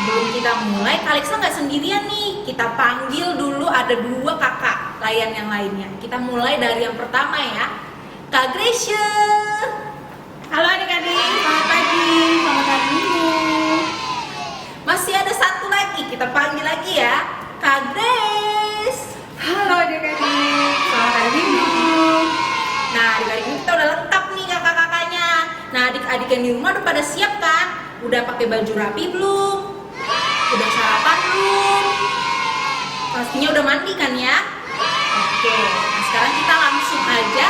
sebelum kita mulai, Kak Alexa nggak sendirian nih. Kita panggil dulu ada 2 kakak layan yang lainnya. Kita mulai dari yang pertama ya, Kak Gracia. Halo adik-adik, selamat pagi, selamat hari Minggu. Masih ada 1 lagi, kita panggil lagi ya, Kak Grace. Halo adik-adik, selamat hari Minggu. Nah, adik-adik ini kita udah lengkap nih kakak-kakaknya. Nah, adik-adik yang di rumah udah pada siap kan? Udah pakai baju rapi belum? Udah sarapan belum? Pastinya udah mandi kan ya? Oke, nah sekarang kita langsung aja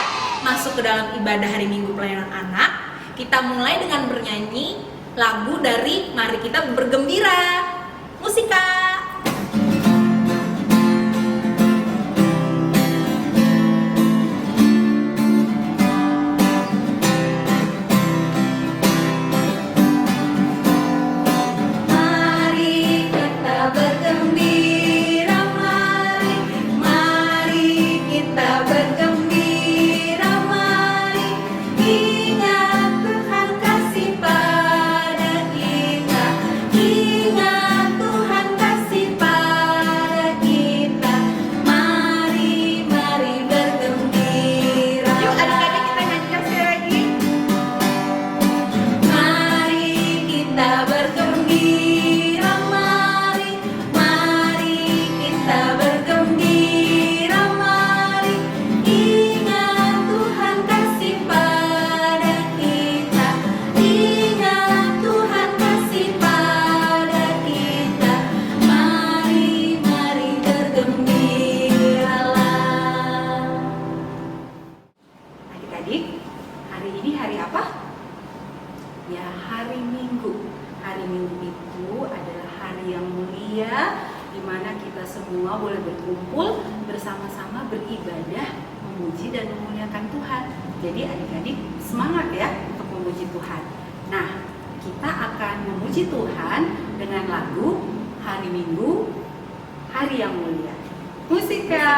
masuk ke dalam ibadah hari Minggu pelayanan anak. Kita mulai dengan bernyanyi lagu dari Mari Kita Bergembira. Musik Kak. Semua boleh berkumpul bersama-sama beribadah, memuji dan memuliakan Tuhan. Jadi adik-adik semangat ya untuk memuji Tuhan. Nah, kita akan memuji Tuhan dengan lagu Hari Minggu, Hari yang Mulia. Musika.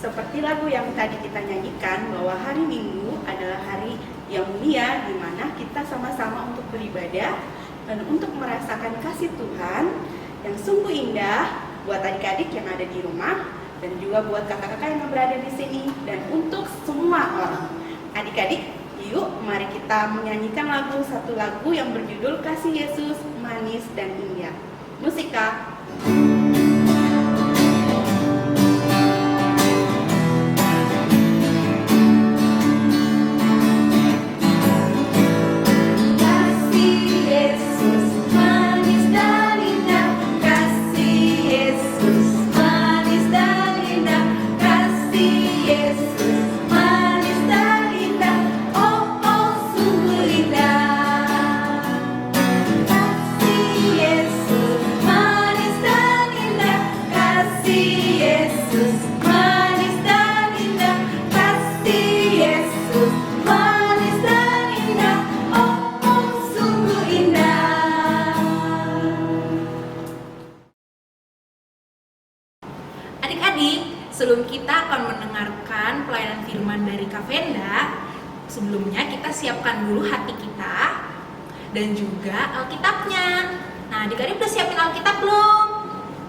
Seperti lagu yang tadi kita nyanyikan bahwa hari Minggu adalah hari yang mulia di mana kita sama-sama untuk beribadah dan untuk merasakan kasih Tuhan yang sungguh indah buat adik-adik yang ada di rumah dan juga buat kakak-kakak yang berada di sini dan untuk semua orang. Adik-adik, yuk mari kita menyanyikan satu lagu yang berjudul Kasih Yesus Manis dan Indah. Musika. Manis sebelum kita akan mendengarkan pelayanan firman dari Kak Venda, sebelumnya kita siapkan dulu hati kita dan juga Alkitabnya. Nah, adik-adik udah siapin Alkitab belum?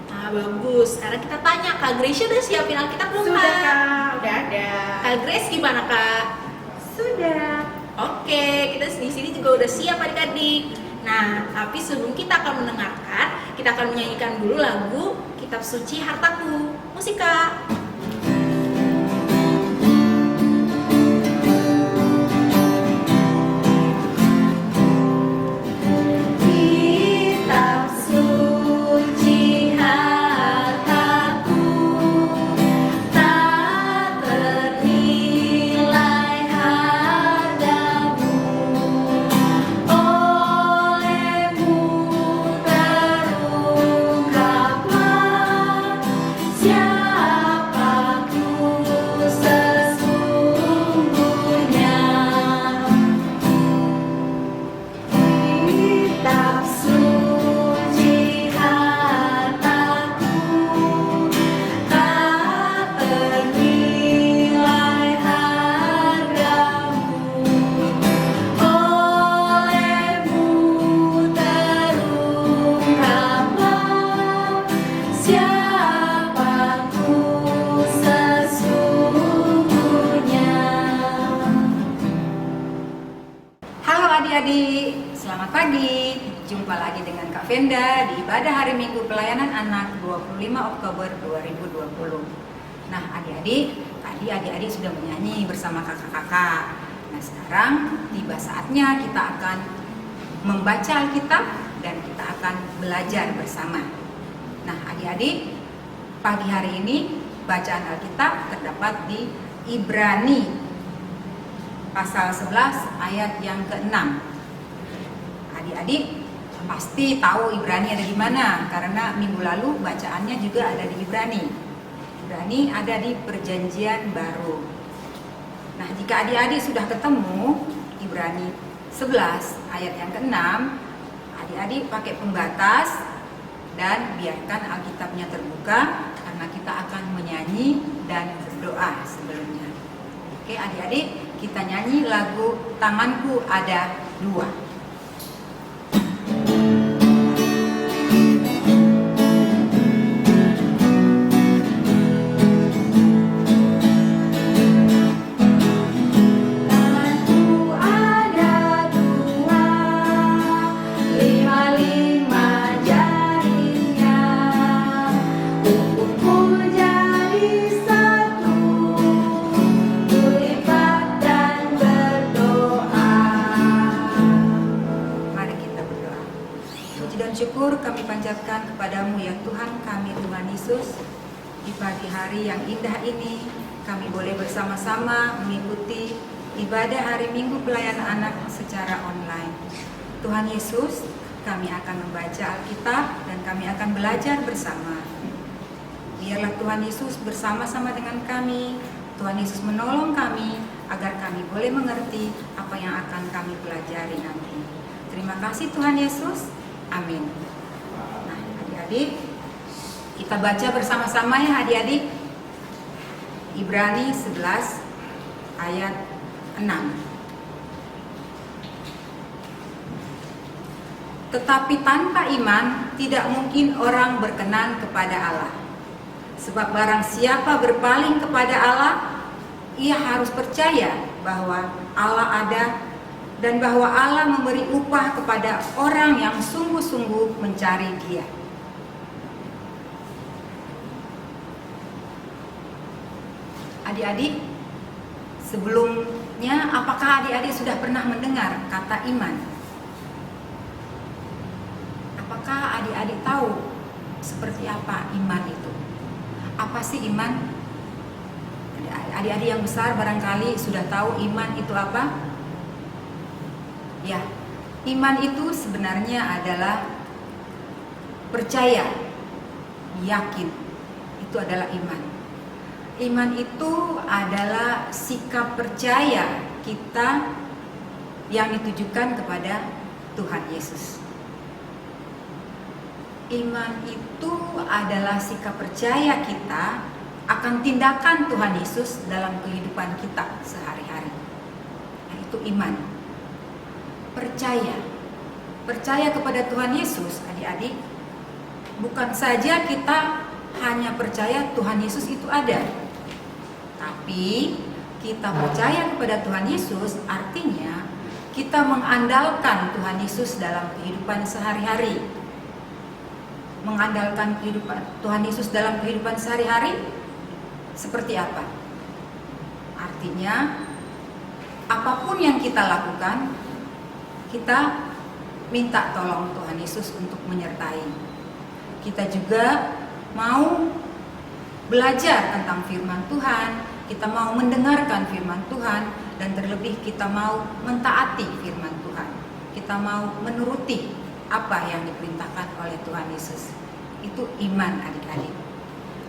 Nah, bagus. Sekarang kita tanya, Kak Grace udah siapin Alkitab belum, Sudah Kak? Kak, udah ada. Kak Grace gimana, Kak? Sudah. Oke, kita di sini juga udah siap adik-adik. Nah, tapi sebelum kita akan mendengarkan, kita akan menyanyikan dulu lagu Kitab Suci Hartaku. Musik, Kak. Kitab suci hartaku, tak ternilai hargamu, olehmu terungkaplah siapaku sesungguhnya. Kitab suci hartaku, tak ternilai hargamu, olehmu terungkaplah siapaku sesungguhnya. Halo adik-adik, selamat pagi. Jumpa lagi dengan Kak Venda di ibadah hari Minggu Pelayanan Anak 25 Oktober 2020. Nah adik-adik, tadi adik-adik sudah menyanyi bersama kakak-kakak. Nah sekarang tiba saatnya kita akan membaca Alkitab dan kita akan belajar bersama. Nah adik-adik, pagi hari ini bacaan Alkitab terdapat di Ibrani pasal 11 ayat yang ke-6. Adik-adik pasti tahu Ibrani ada di mana karena minggu lalu bacaannya juga ada di Ibrani. Ibrani ada di Perjanjian Baru. Nah, jika adik-adik sudah ketemu Ibrani 11 ayat yang ke-6, adik-adik pakai pembatas dan biarkan Alkitabnya terbuka karena kita akan menyanyi dan berdoa sebelumnya. Oke, adik-adik, kita nyanyi lagu Tanganku Ada Dua. Tanganku ada dua, lima-lima jarinya, punggungku jadi satu, kulipat dan berdoa. Mari kita berdoa. Puji dan syukur kami panjatkan kepadamu ya Tuhan kami, Tuhan Yesus. Di pagi hari yang indah ini kami boleh bersama-sama mengikuti ibadah hari Minggu Pelayanan Anak secara online. Tuhan Yesus, kami akan membaca Alkitab dan kami akan belajar bersama. Biarlah Tuhan Yesus bersama-sama dengan kami. Tuhan Yesus menolong kami agar kami boleh mengerti apa yang akan kami pelajari nanti. Terima kasih Tuhan Yesus. Amin. Nah, adik-adik, kita baca bersama-sama ya adik-adik. Ibrani 11 ayat 6. Tetapi tanpa iman tidak mungkin orang berkenan kepada Allah. Sebab barang siapa berpaling kepada Allah, ia harus percaya bahwa Allah ada dan bahwa Allah memberi upah kepada orang yang sungguh-sungguh mencari Dia. Adik-adik, sebelumnya apakah adik-adik sudah pernah mendengar kata iman? Apakah adik-adik tahu seperti apa iman itu? Apa sih iman? Adik-adik yang besar barangkali sudah tahu iman itu apa? Ya, iman itu sebenarnya adalah percaya, yakin. Itu adalah iman. Iman itu adalah sikap percaya kita yang ditujukan kepada Tuhan Yesus. Iman itu adalah sikap percaya kita akan tindakan Tuhan Yesus dalam kehidupan kita sehari-hari. Nah, itu iman. Percaya kepada Tuhan Yesus, adik-adik, bukan saja kita hanya percaya Tuhan Yesus itu ada, tapi kita percaya kepada Tuhan Yesus artinya kita mengandalkan Tuhan Yesus dalam kehidupan sehari-hari. Mengandalkan kehidupan Tuhan Yesus dalam kehidupan sehari-hari seperti apa? Artinya apapun yang kita lakukan, kita minta tolong Tuhan Yesus untuk menyertai. Kita juga mau belajar tentang firman Tuhan, kita mau mendengarkan firman Tuhan, dan terlebih kita mau mentaati firman Tuhan. Kita mau menuruti apa yang diperintahkan oleh Tuhan Yesus. Itu iman, adik-adik.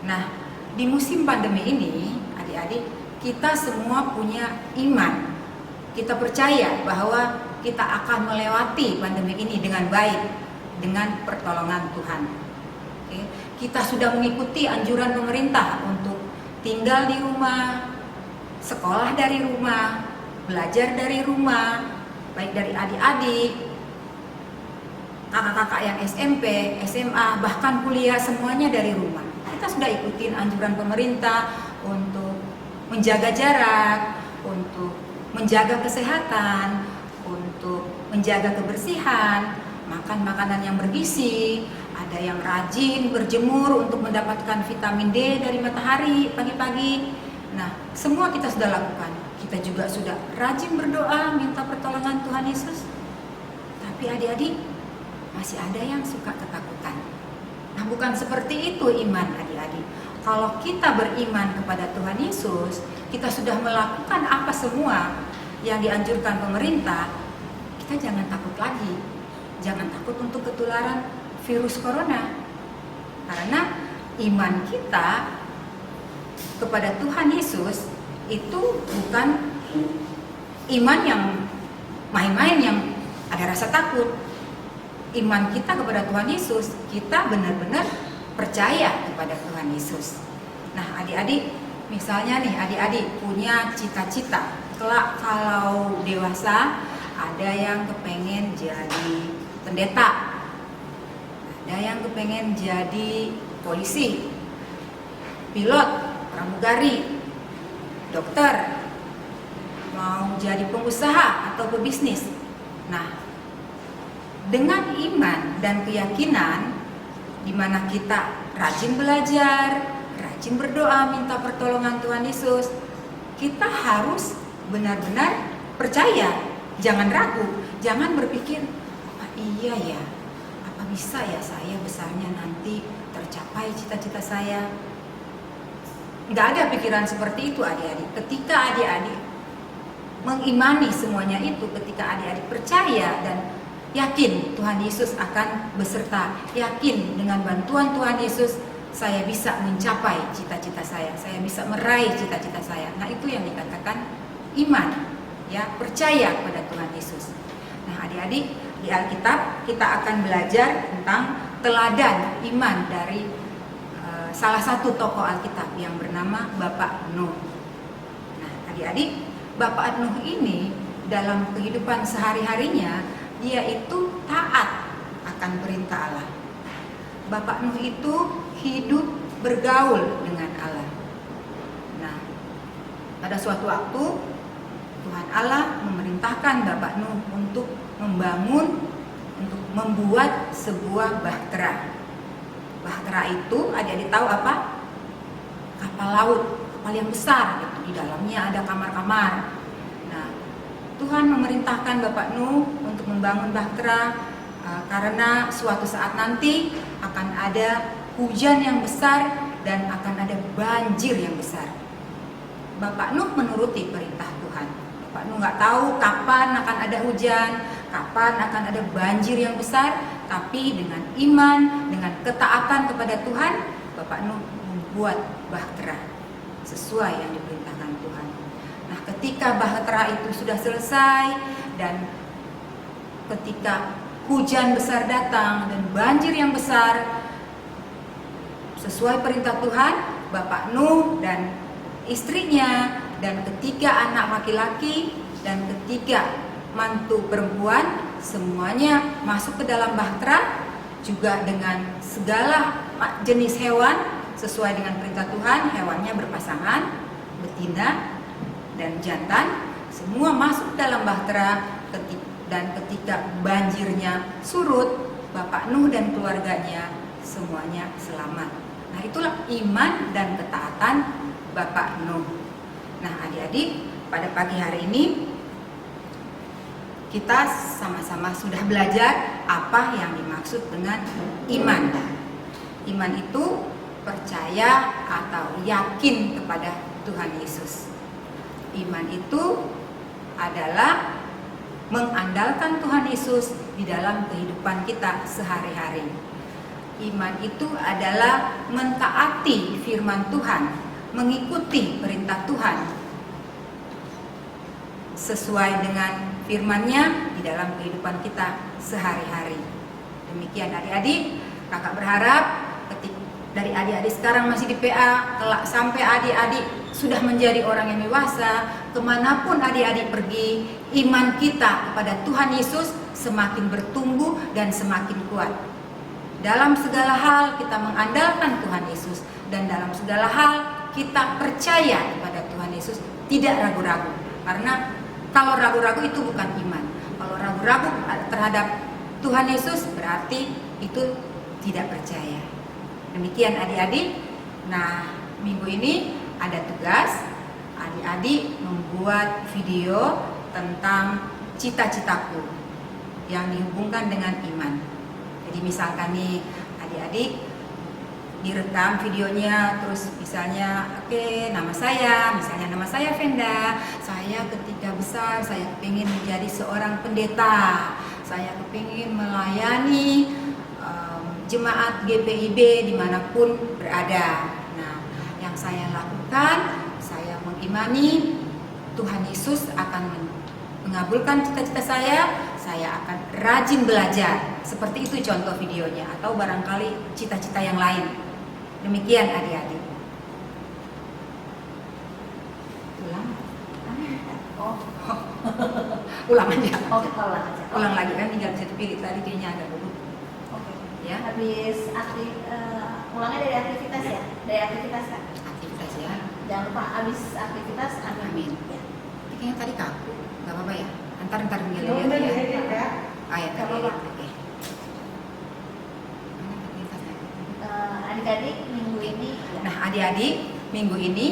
Nah, di musim pandemi ini, adik-adik, kita semua punya iman. Kita percaya bahwa kita akan melewati pandemi ini dengan baik, dengan pertolongan Tuhan. Oke. Kita sudah mengikuti anjuran pemerintah untuk tinggal di rumah, sekolah dari rumah, belajar dari rumah, baik dari adik-adik, kakak-kakak yang SMP, SMA, bahkan kuliah, semuanya dari rumah. Kita sudah ikutin anjuran pemerintah untuk menjaga jarak, untuk menjaga kesehatan, untuk menjaga kebersihan, makan makanan yang bergizi, ada yang rajin berjemur untuk mendapatkan vitamin D dari matahari pagi-pagi. Nah, semua kita sudah lakukan. Kita juga sudah rajin berdoa, minta pertolongan Tuhan Yesus. Tapi adik-adik, masih ada yang suka ketakutan. Nah, bukan seperti itu iman, adik-adik. Kalau kita beriman kepada Tuhan Yesus, kita sudah melakukan apa semua yang dianjurkan pemerintah, kita jangan takut lagi. Jangan takut untuk ketularan virus corona. Karena iman kita kepada Tuhan Yesus itu bukan iman yang main-main, yang ada rasa takut. Iman kita kepada Tuhan Yesus, kita benar-benar percaya kepada Tuhan Yesus. Nah, adik-adik, misalnya nih, adik-adik punya cita-cita, kelak kalau dewasa ada yang kepengen jadi pendeta, ada yang kepengen jadi polisi, pilot, pramugari, dokter, mau jadi pengusaha atau pebisnis. Nah, dengan iman dan keyakinan, di mana kita rajin belajar, rajin berdoa, minta pertolongan Tuhan Yesus, kita harus benar-benar percaya, jangan ragu, jangan berpikir, apa iya ya, apa bisa ya saya besarnya nanti tercapai cita-cita saya. Nggak ada pikiran seperti itu, adik-adik. Ketika adik-adik mengimani semuanya itu, ketika adik-adik percaya dan yakin Tuhan Yesus akan beserta, yakin dengan bantuan Tuhan Yesus saya bisa mencapai cita-cita saya bisa meraih cita-cita saya. Nah, itu yang dikatakan iman, ya, percaya kepada Tuhan Yesus. Nah, adik-adik, di Alkitab kita akan belajar tentang teladan iman dari salah satu tokoh Alkitab yang bernama Bapak Nuh. Nah, adik-adik, Bapak Nuh ini dalam kehidupan sehari-harinya dia itu taat akan perintah Allah. Bapak Nuh itu hidup bergaul dengan Allah. Nah, pada suatu waktu Tuhan Allah memerintahkan Bapak Nuh untuk membuat sebuah bahtera. Bahtera itu adik-adik tahu apa? Kapal laut, kapal yang besar gitu. Di dalamnya ada kamar-kamar. Nah, Tuhan memerintahkan Bapak Nuh untuk membangun bahtera karena suatu saat nanti akan ada hujan yang besar dan akan ada banjir yang besar. Bapak Nuh menuruti perintah Tuhan. Bapak Nuh nggak tahu kapan akan ada hujan, kapan akan ada banjir yang besar, tapi dengan iman, dengan ketaatan kepada Tuhan, Bapak Nuh membuat bahtera sesuai yang diperintahkan Tuhan. Nah, ketika bahtera itu sudah selesai dan ketika hujan besar datang dan banjir yang besar, sesuai perintah Tuhan, Bapak Nuh dan istrinya dan ketiga anak laki-laki dan ketiga mantu perempuan semuanya masuk ke dalam bahtera, juga dengan segala jenis hewan sesuai dengan perintah Tuhan. Hewannya berpasangan, betina dan jantan, semua masuk dalam bahtera. Dan ketika banjirnya surut, Bapak Nuh dan keluarganya semuanya selamat. Nah, itulah iman dan ketaatan Bapak Nuh. Nah, adik-adik, pada pagi hari ini kita sama-sama sudah belajar apa yang dimaksud dengan iman. Iman itu percaya atau yakin kepada Tuhan Yesus. Iman itu adalah mengandalkan Tuhan Yesus di dalam kehidupan kita sehari-hari. Iman itu adalah mentaati firman Tuhan, mengikuti perintah Tuhan sesuai dengan firman-Nya di dalam kehidupan kita sehari-hari. Demikian adik-adik, kakak berharap dari adik-adik sekarang masih di PA, kelak sampai adik-adik sudah menjadi orang yang dewasa, kemanapun adik-adik pergi, iman kita kepada Tuhan Yesus semakin bertumbuh dan semakin kuat. Dalam segala hal kita mengandalkan Tuhan Yesus, dan dalam segala hal kita percaya kepada Tuhan Yesus, tidak ragu-ragu. Karena kalau ragu-ragu itu bukan iman. Kalau ragu-ragu terhadap Tuhan Yesus berarti itu tidak percaya. Demikian adik-adik. Nah, minggu ini ada tugas adik-adik membuat video tentang cita-citaku yang dihubungkan dengan iman. Jadi misalkan nih adik-adik direkam videonya, terus misalnya nama saya Venda, saya ketika besar saya kepingin menjadi seorang pendeta, saya kepingin melayani jemaat GPIB dimanapun berada. Nah, yang saya lakukan, saya mengimani Tuhan Yesus akan mengabulkan cita-cita saya akan rajin belajar. Seperti itu contoh videonya, atau barangkali cita-cita yang lain. Demikian adik-adik. Ulang? Ulang aja. Oke, ulang aja. Ulang lagi kan, tinggal satu pilih tadi kayaknya agak dulu. Oke. Ya. Habis ulangnya dari aktivitas ya? Dari aktivitas kan? Aktivitas ya. Jangan lupa habis aktivitas Amin. Ya. Kayaknya tadi kaku, nggak apa-apa ya. Ntar Udah dilihat ya. dilihat ya. Ah ya, Nggak tadi. apa-apa. Oke. Mana aktivitasnya? Adik-adik minggu ini ya. Nah, adik-adik, minggu ini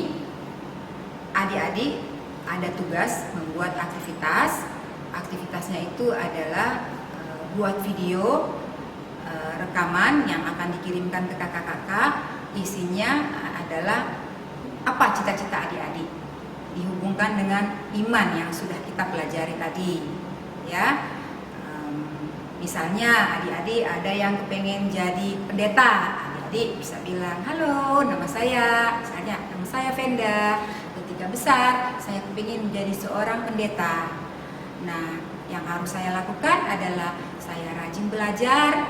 adik-adik ada tugas membuat aktivitas. Aktivitasnya itu adalah buat video rekaman yang akan dikirimkan ke kakak-kakak. Isinya adalah apa cita-cita adik-adik, dihubungkan dengan iman yang sudah kita pelajari tadi, ya. Misalnya adik-adik ada yang kepengen jadi pendeta, adik-adik bisa bilang, halo, nama saya Venda, ketika besar saya kepingin menjadi seorang pendeta. Nah, yang harus saya lakukan adalah saya rajin belajar,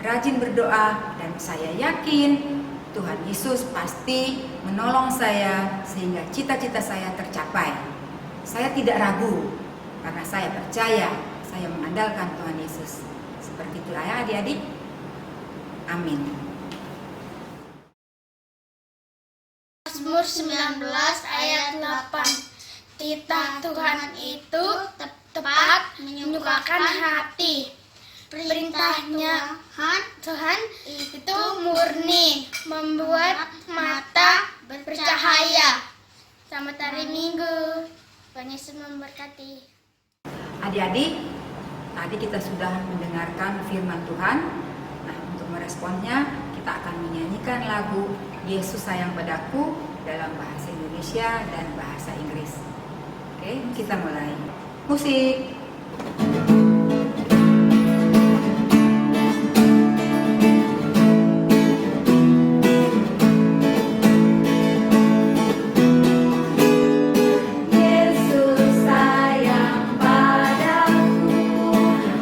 rajin berdoa, dan saya yakin Tuhan Yesus pasti menolong saya sehingga cita-cita saya tercapai. Saya tidak ragu karena saya percaya, saya mengandalkan Tuhan Yesus. Seperti itu ya adik-adik. Amin. Mazmur 19 ayat 8. Titah Tuhan itu tepat menyukakan hati. Perintahnya Tuhan itu murni, membuat mata bercahaya. Selamat hari Minggu. Tuhan Yesus memberkati. Adik-adik, tadi kita sudah mendengarkan firman Tuhan. Nah, untuk meresponnya, kita akan menyanyikan lagu Yesus Sayang Padaku dalam bahasa Indonesia dan bahasa Inggris. Oke, kita mulai. Musik. Yesus sayang padaku,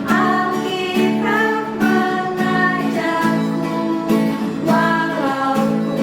Alkitab mengajarku, walau ku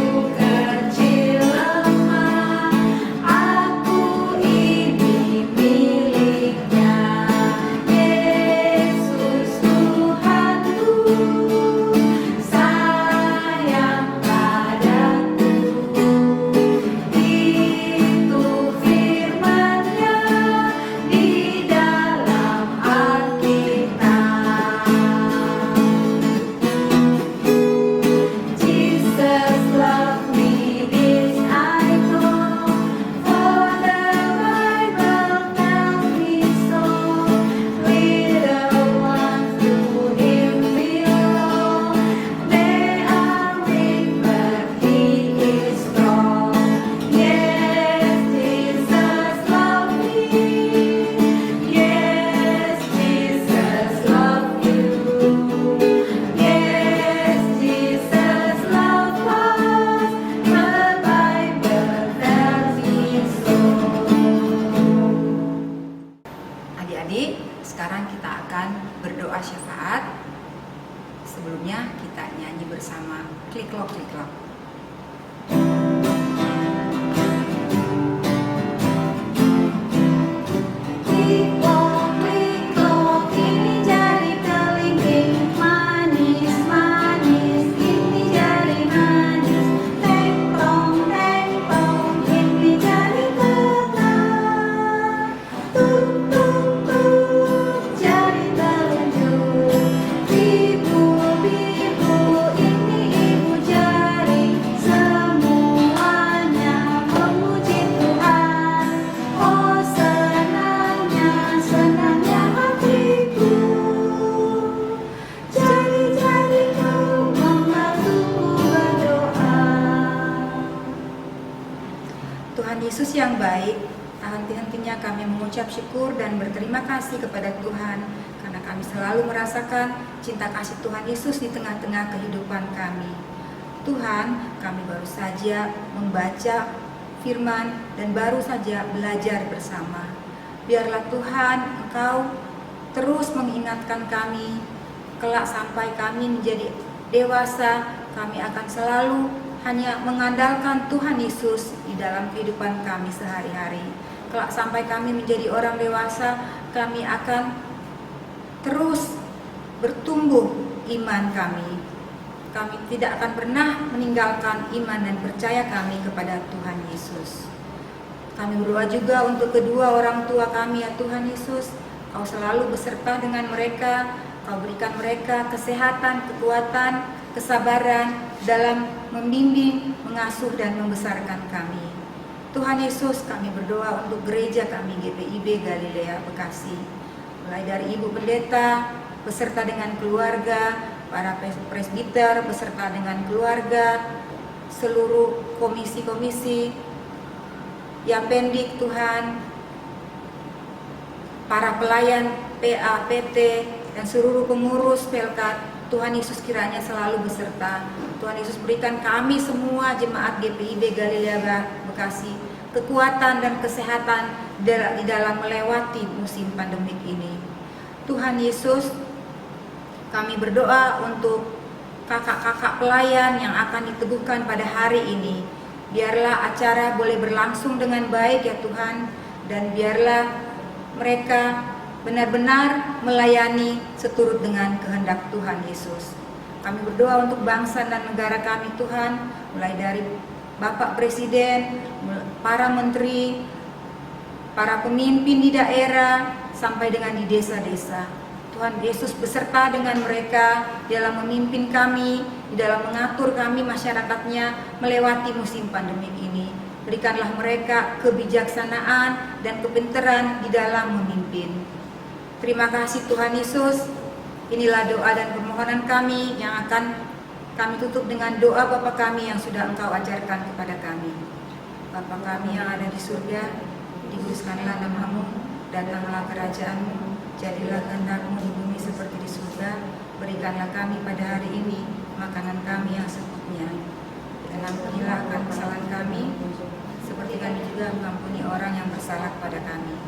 Ciklok-ciklok. Ciklok-ciklok, ini jadi kelingking manis-manis, ini jadi manis. Teng-tong, ini jadi ketan. Tuk-tuk-tuk, jadi telunjuk. Bibu-bibu, ini ibu jari. Semuanya memuji Tuhan. Oh senangnya hatiku. Jari-jari kau membantuku berdoa. Tuhan Yesus yang baik, tak henti-hentinya kami mengucap syukur dan berterima kasih kepada Tuhan karena kami selalu merasakan cinta kasih Tuhan Yesus di tengah-tengah kehidupan kami. Tuhan, kami baru saja membaca firman dan baru saja belajar bersama. Biarlah Tuhan, Engkau terus mengingatkan kami, kelak sampai kami menjadi dewasa, kami akan selalu hanya mengandalkan Tuhan Yesus di dalam kehidupan kami sehari-hari. Kelak sampai kami menjadi orang dewasa, kami akan terus bertumbuh iman kami. Kami tidak akan pernah meninggalkan iman dan percaya kami kepada Tuhan Yesus. Kami berdoa juga untuk kedua orang tua kami, ya Tuhan Yesus. Kau selalu beserta dengan mereka, Kau berikan mereka kesehatan, kekuatan, kesabaran dalam membimbing, mengasuh dan membesarkan kami. Tuhan Yesus, kami berdoa untuk gereja kami GPIB Galilea Bekasi. Mulai dari Ibu Pendeta beserta dengan keluarga, para presbiter beserta dengan keluarga, seluruh komisi-komisi, Yapendik Tuhan, para pelayan PA, PT, dan seluruh pengurus Pelkat, Tuhan Yesus kiranya selalu beserta. Tuhan Yesus berikan kami semua jemaat GPIB Galilea Bekasi kekuatan dan kesehatan di dalam melewati musim pandemik ini. Tuhan Yesus, kami berdoa untuk kakak-kakak pelayan yang akan diteguhkan pada hari ini. Biarlah acara boleh berlangsung dengan baik ya Tuhan, dan biarlah mereka benar-benar melayani seturut dengan kehendak Tuhan Yesus. Kami berdoa untuk bangsa dan negara kami Tuhan, mulai dari Bapak Presiden, para menteri, para pemimpin di daerah, sampai dengan di desa-desa. Tuhan Yesus beserta dengan mereka dalam memimpin kami, di dalam mengatur kami masyarakatnya melewati musim pandemik ini. Berikanlah mereka kebijaksanaan dan kepintaran di dalam memimpin. Terima kasih Tuhan Yesus. Inilah doa dan permohonan kami yang akan kami tutup dengan doa Bapa kami yang sudah Engkau ajarkan kepada kami. Bapa kami yang ada di surga, dikuduskanlah nama-Mu, datanglah kerajaan-Mu, jadilah kehendak-Mu di bumi seperti di surga. Berikanlah kami pada hari ini makanan kami yang secukupnya. Dan ampunilah akan kesalahan kami, seperti kami juga mengampuni orang yang bersalah kepada kami.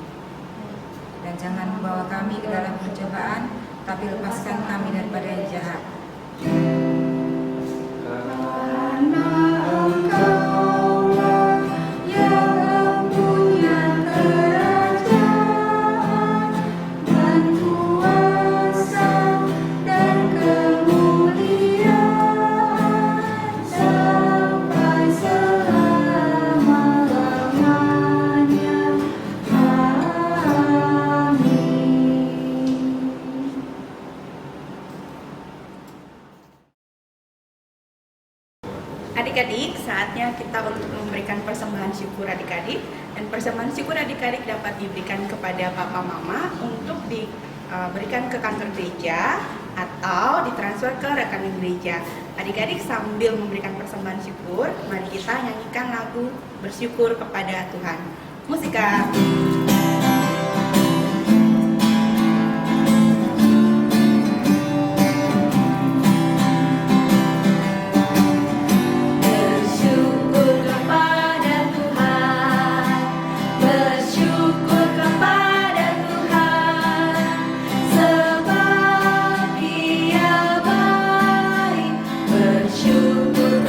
Dan jangan membawa kami ke dalam pencobaan, tapi lepaskan kami daripada yang jahat. Karena Engkaulah yang punya kerajaan dan kuasa dan kemuliaan sampai selama-lamanya. Adik-adik, saatnya kita untuk memberikan persembahan syukur adik-adik. Dan persembahan syukur adik-adik dapat diberikan kepada Papa Mama untuk diberikan ke kantor gereja atau ditransfer ke rekening gereja. Adik-adik sambil memberikan persembahan syukur, mari kita nyanyikan lagu bersyukur kepada Tuhan. Musika. Bersyukur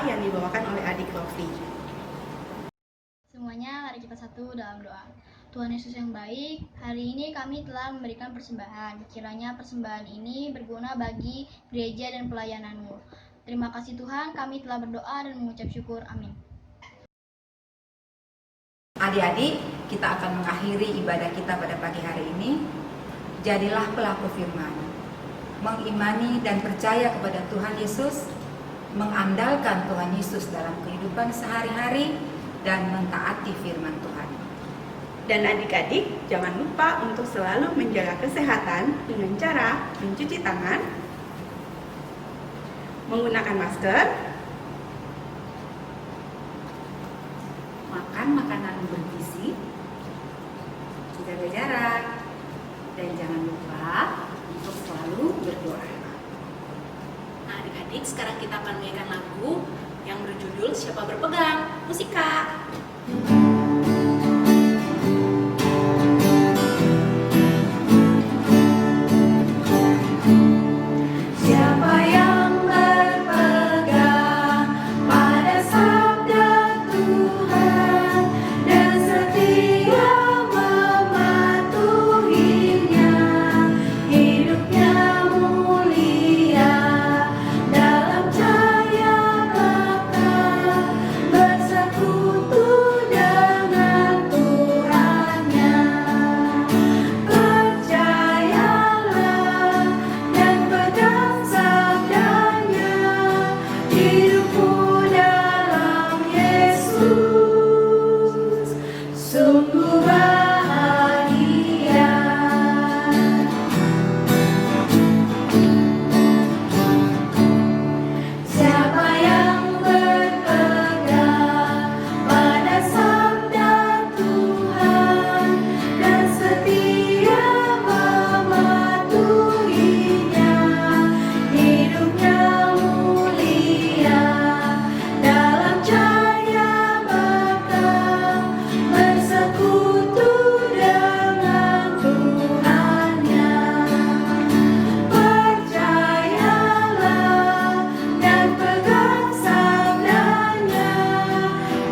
yang dibawakan oleh adik Lofi. Semuanya, mari kita satu dalam doa. Tuhan Yesus yang baik, hari ini kami telah memberikan persembahan. Kiranya persembahan ini berguna bagi gereja dan pelayanan-Mu. Terima kasih Tuhan, kami telah berdoa dan mengucap syukur. Amin. Adik-adik, kita akan mengakhiri ibadah kita pada pagi hari ini. Jadilah pelaku firman, mengimani dan percaya kepada Tuhan Yesus, mengandalkan Tuhan Yesus dalam kehidupan sehari-hari, dan mentaati firman Tuhan. Dan adik-adik, jangan lupa untuk selalu menjaga kesehatan dengan cara mencuci tangan, menggunakan masker, Makan makanan bergizi, jaga jarak, dan jangan lupa untuk selalu berdoa. Nah, adik-adik, sekarang kita akan menyanyikan lagu yang berjudul Siapa Berpegang. Musik, Kak. Siapa yang berpegang pada sabda Tuhan dan setia mematuhinya, hidupnya mulia dalam cahaya bakal bersekutu dengan Tuhannya. Percayalah dan pegang sabdanya, hidupku dalam Yesus sungguh bahagia. Siapa yang berpegang pada sabda Tuhan dan setia mematuhinya, hidupnya mulia dalam cahaya bakal bersekutu dengan Tuhannya. Percayalah dan pegang sabdanya,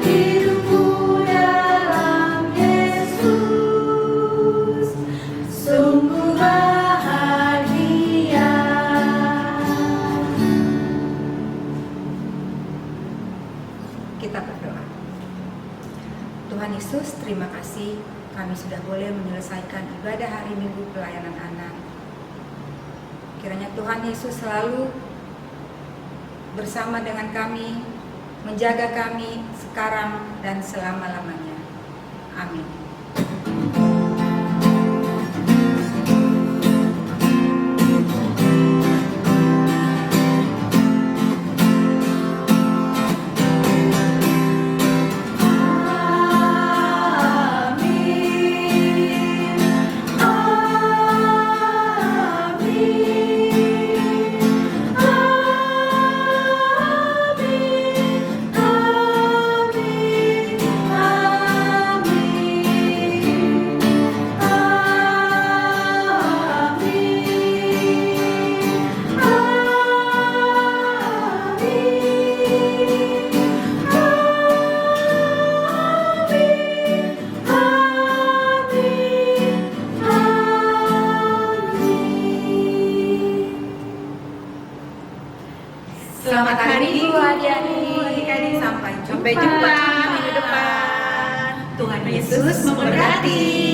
hidupku dalam Yesus sungguh bahagia. Kita berdoa. Tuhan Yesus, terima kasih kami sudah boleh menyelesaikan ibadah hari Minggu pelayanan anak. Kiranya Tuhan Yesus selalu bersama dengan kami, menjaga kami sekarang dan selama-lamanya. Amin. Selamat hari Minggu adik-adik. Sampai jumpa Sampai jumpa minggu depan. Tuhan Yesus memberkati.